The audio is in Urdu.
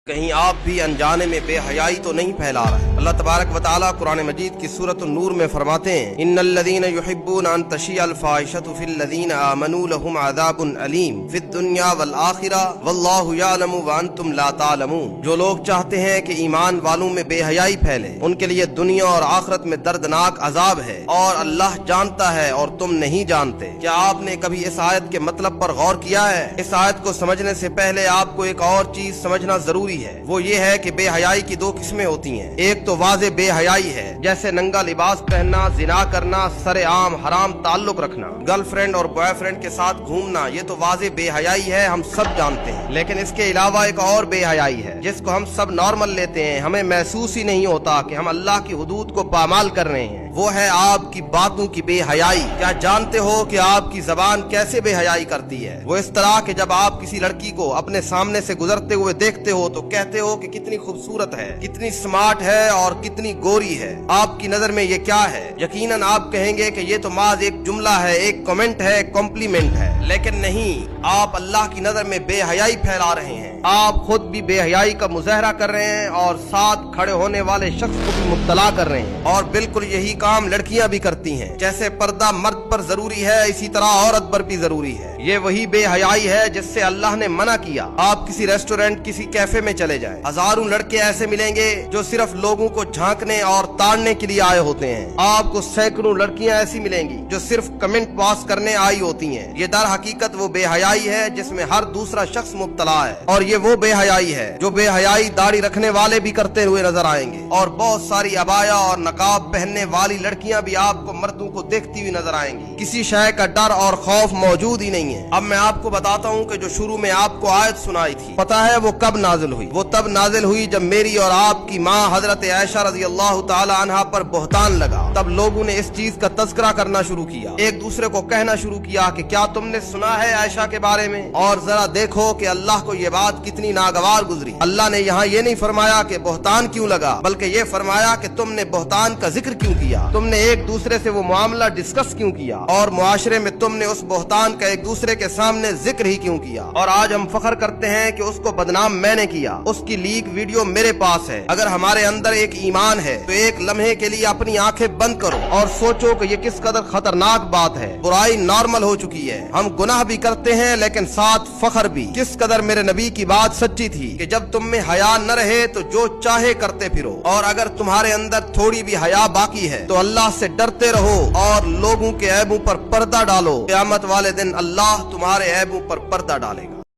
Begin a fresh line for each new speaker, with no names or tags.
کہیں آپ بھی انجانے میں بے حیائی تو نہیں پھیلا رہے؟ اللہ تبارک و تعالیٰ قرآن مجید کی سورۃ النور میں فرماتے ہیں ان الذین یحبون ان تشیع الفاحشۃ فی الذین آمنوا لهم عذاب علیم فی الدنیا والآخرہ واللہ یعلم وانتم لا تعلمون۔ جو لوگ چاہتے ہیں کہ ایمان والوں میں بے حیائی پھیلے ان کے لیے دنیا اور آخرت میں دردناک عذاب ہے اور اللہ جانتا ہے اور تم نہیں جانتے۔ کیا آپ نے کبھی اس آیت کے مطلب پر غور کیا ہے؟ اس آیت کو سمجھنے سے پہلے آپ کو ایک اور چیز سمجھنا ضروری ہے، وہ یہ ہے کہ بے حیائی کی دو قسمیں ہوتی ہیں۔ ایک تو واضح بے حیائی ہے، جیسے ننگا لباس پہننا، زنا کرنا، سر عام حرام تعلق رکھنا، گرل فرینڈ اور بوائے فرینڈ کے ساتھ گھومنا، یہ تو واضح بے حیائی ہے، ہم سب جانتے ہیں۔ لیکن اس کے علاوہ ایک اور بے حیائی ہے جس کو ہم سب نارمل لیتے ہیں، ہمیں محسوس ہی نہیں ہوتا کہ ہم اللہ کی حدود کو پامال کر رہے ہیں، وہ ہے آپ کی باتوں کی بے حیائی۔ کیا جانتے ہو کہ آپ کی زبان کیسے بے حیائی کرتی ہے؟ وہ اس طرح کہ جب آپ کسی لڑکی کو اپنے سامنے سے گزرتے ہوئے دیکھتے ہو تو کہتے ہو کہ کتنی خوبصورت ہے، کتنی سمارٹ ہے اور کتنی گوری ہے۔ آپ کی نظر میں یہ کیا ہے؟ یقیناً آپ کہیں گے کہ یہ تو محض ایک جملہ ہے، ایک کمنٹ ہے، کمپلیمنٹ ہے۔ لیکن نہیں، آپ اللہ کی نظر میں بے حیائی پھیلا رہے ہیں۔ آپ خود بھی بے حیائی کا مظاہرہ کر رہے ہیں اور ساتھ کھڑے ہونے والے شخص کو بھی مبتلا کر رہے ہیں، اور بالکل یہی کام لڑکیاں بھی کرتی ہیں۔ جیسے پردہ مرد پر ضروری ہے، اسی طرح عورت پر بھی ضروری ہے۔ یہ وہی بے حیائی ہے جس سے اللہ نے منع کیا۔ آپ کسی ریسٹورینٹ، کسی کیفے میں چلے جائیں، ہزاروں لڑکے ایسے ملیں گے جو صرف لوگوں کو جھانکنے اور تاڑنے کے لیے آئے ہوتے ہیں۔ آپ کو سینکڑوں لڑکیاں ایسی ملیں گی جو صرف کمنٹ پاس کرنے آئی ہوتی ہیں۔ یہ در حقیقت وہ بے حیائی ہے جس میں ہر دوسرا شخص مبتلا ہے، اور یہ وہ بے حیائی ہے جو بے حیائی داڑھی رکھنے والے بھی کرتے ہوئے نظر آئیں گے، اور بہت ساری عبایا اور نقاب پہننے والی لڑکیاں بھی آپ کو مردوں کو دیکھتی ہوئی نظر آئیں گی۔ کسی شے کا ڈر اور خوف موجود ہی نہیں ہے۔ اب میں آپ کو بتاتا ہوں کہ جو شروع میں آپ کو آیت سنائی تھی، پتہ ہے وہ کب نازل ہوئی؟ وہ تب نازل ہوئی جب میری اور آپ کی ماں حضرت عائشہ رضی اللہ تعالی عنہا پر بہتان لگا۔ تب لوگوں نے اس چیز کا تذکرہ کرنا شروع کیا، ایک دوسرے کو کہنا شروع کیا کہ کیا تم نے سنا ہے عائشہ کے بارے میں؟ اور ذرا دیکھو کہ اللہ کو یہ بات کتنی ناگوار گزری۔ اللہ نے یہاں یہ نہیں فرمایا کہ بہتان کیوں لگا، بلکہ یہ فرمایا کہ تم نے بہتان کا ذکر کیوں کیا، تم نے ایک دوسرے سے وہ معاملہ ڈسکس کیوں کیا، اور معاشرے میں تم نے اس بہتان کا ایک دوسرے کے سامنے ذکر ہی کیوں کیا۔ اور آج ہم فخر کرتے ہیں کہ اس کو بدنام میں نے کیا، اس کی لیک ویڈیو میرے پاس ہے۔ اگر ہمارے اندر ایک ایمان ہے تو ایک لمحے کے لیے اپنی آنکھیں بند کرو اور سوچو کہ یہ کس قدر خطرناک بات ہے۔ برائی نارمل ہو چکی ہے، ہم گناہ بھی کرتے ہیں لیکن ساتھ فخر بھی۔ کس قدر میرے نبی کی بات سچی تھی کہ جب تم میں حیا نہ رہے تو جو چاہے کرتے پھرو، اور اگر تمہارے اندر تھوڑی بھی حیا باقی ہے تو اللہ سے ڈرتے رہو اور لوگوں کے عیبوں پر پردہ ڈالو۔ قیامت والے دن اللہ تمہارے عیبوں پر پردہ ڈالے گا۔